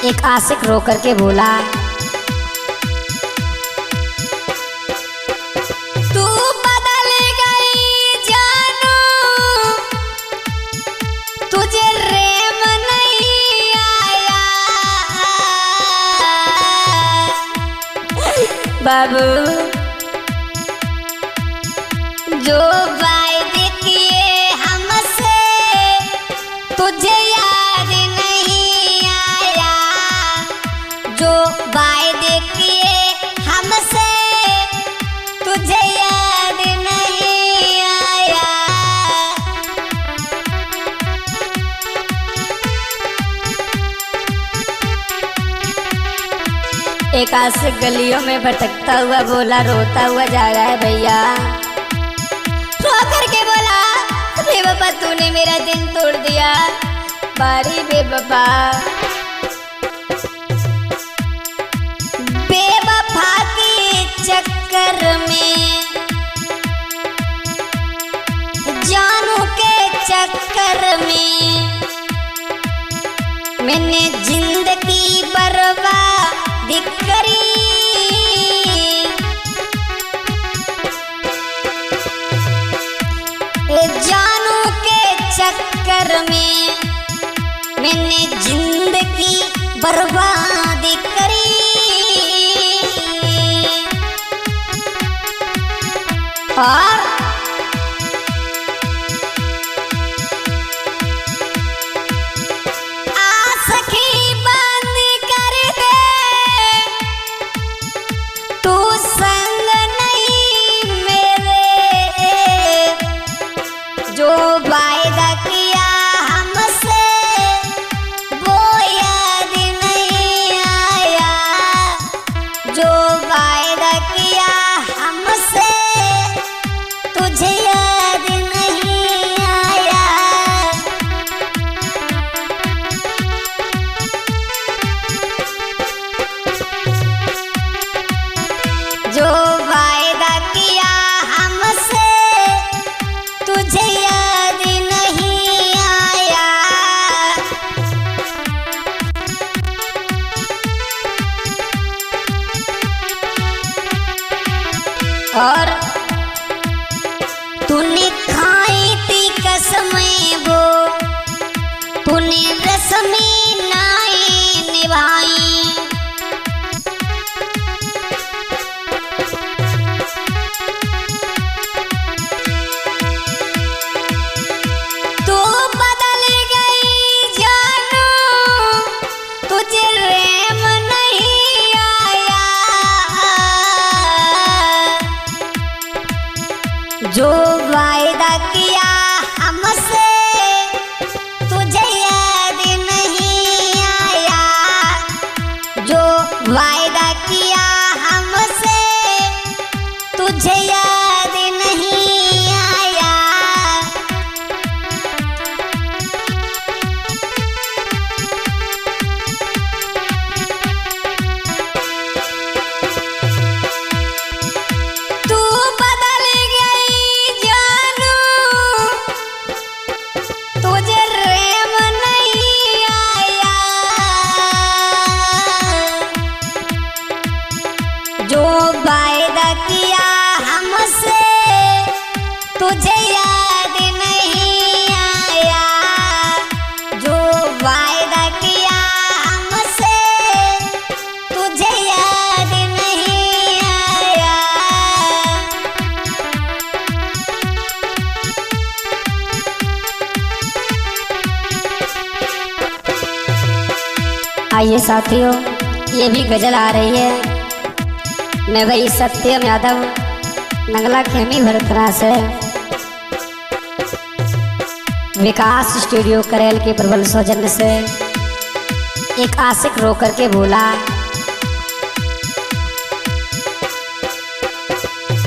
एक आशिक रो करके बोला, तू बदल गई जानू, तुझे रेम नहीं आया। बाबू जो वायदे किए हमसे तुझे याद नहीं आया। जो वायदे किए हमसे तुझे याद नहीं आया। एक आशिक गलियों में भटकता हुआ बोला, रोता हुआ जा रहा है भैया। रो करके बोला, बेवफा तूने मेरा दिल तोड़ दिया। बारी बेवफा बेवफा के चक्कर में, जानू के चक्कर में मैंने जिंदगी बर्बाद करी। जानू के चक्कर में मैंने जिंदगी बर्बाद करी। और आँखें बंद कर दे, तू संग नहीं मेरे। जो वायदा किया हमसे वो याद नहीं आया। जो वायदा किया हमसे तुझे याद नहीं आया। जो वायदा किया हमसे तुझे याद नहीं आया। और तूने खाई थी कसमें वो, तूने रस्में नहीं निभाई। तू बदल गई जानू, तुझे रेम नहीं आया। जो वायदा किया हमसे तुझे याद नहीं आया। जो वायदा किया हमसे तुझे याद नहीं आया। तू बदल गई जानू, तुझे रेम नहीं आया। जो वायदा किया हमसे तुझे याद नहीं आया। जो वायदा किया हमसे तुझे याद नहीं आया। आइए साथियों, ये भी गजल आ रही है। मैं वही सत्यम यादव नंगला खेमी भरतरा से, विकास स्टूडियो करेल के प्रबल सौजन्य से। एक आशिक रो करके बोला,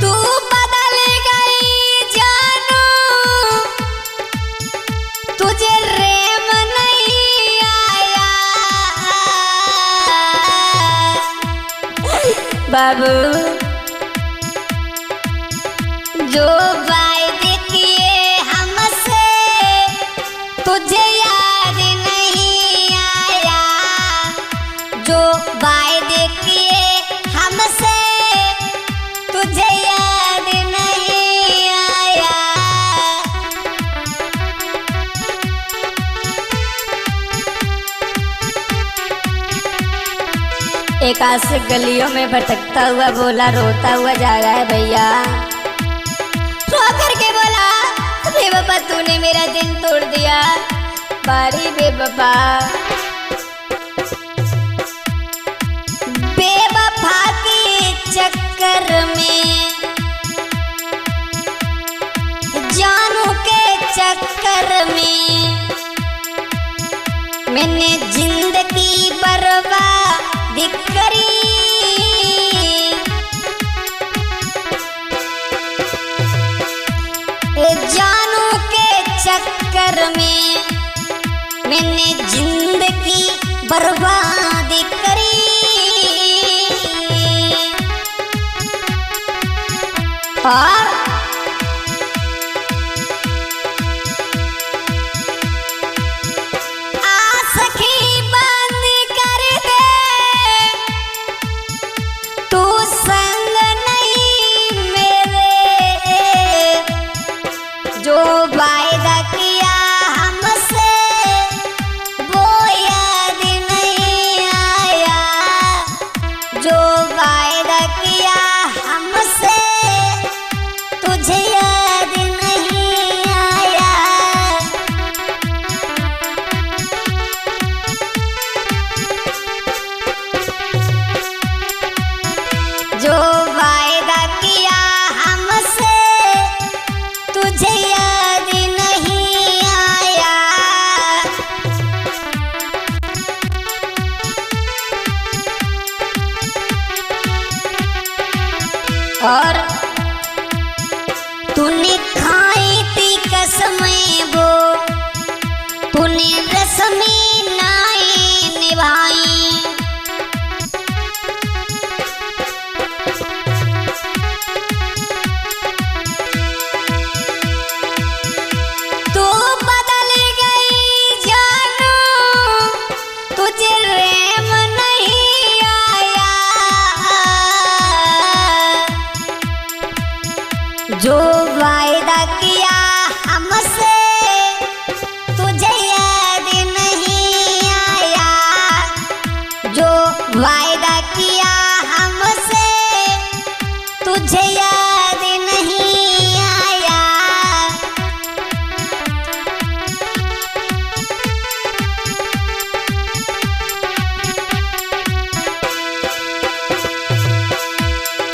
तू बदल गई जानू, तुझे रेम नहीं आया। बाबू जो वायदे किए हमसे तुझे याद नहीं आया। जो वायदे किए हमसे तुझे याद नहीं आया। एक आशिक गलियों में भटकता हुआ बोला, रोता हुआ जा रहा है भैया। रो करके बोला, बेवफा तूने मेरा दिल तोड़ दिया। बारी बेवफा बेवफा के चक्कर में, जानू के चक्कर में मैंने जिंदगी बर्बाद करी। जानू के चक्कर में मैंने जिंदगी बर्बाद करी। और आँखें बंद कर दे, तू संग नहीं मेरे। जो वायदा किया हमसे वो याद नहीं आया। जो वायदा किया हमसे तुझे याद नहीं आया। जो वायदा किया हमसे तुझे याद नहीं आया। और तूने खाई थी कसमें वो, तूने रस्में नाई निभाई। तू बदल गई जानू, तुझे प्रेम नहीं आया। जो वायदा किया हमसे तुझे याद नहीं आया। जो वायदा किया हमसे तुझे याद नहीं आया।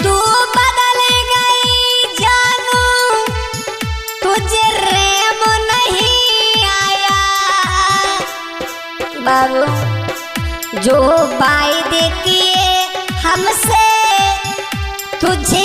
तू बदल गई जानू, तुझे प्रेम नहीं आया। बाबू जो वायदे किए हमसे तुझे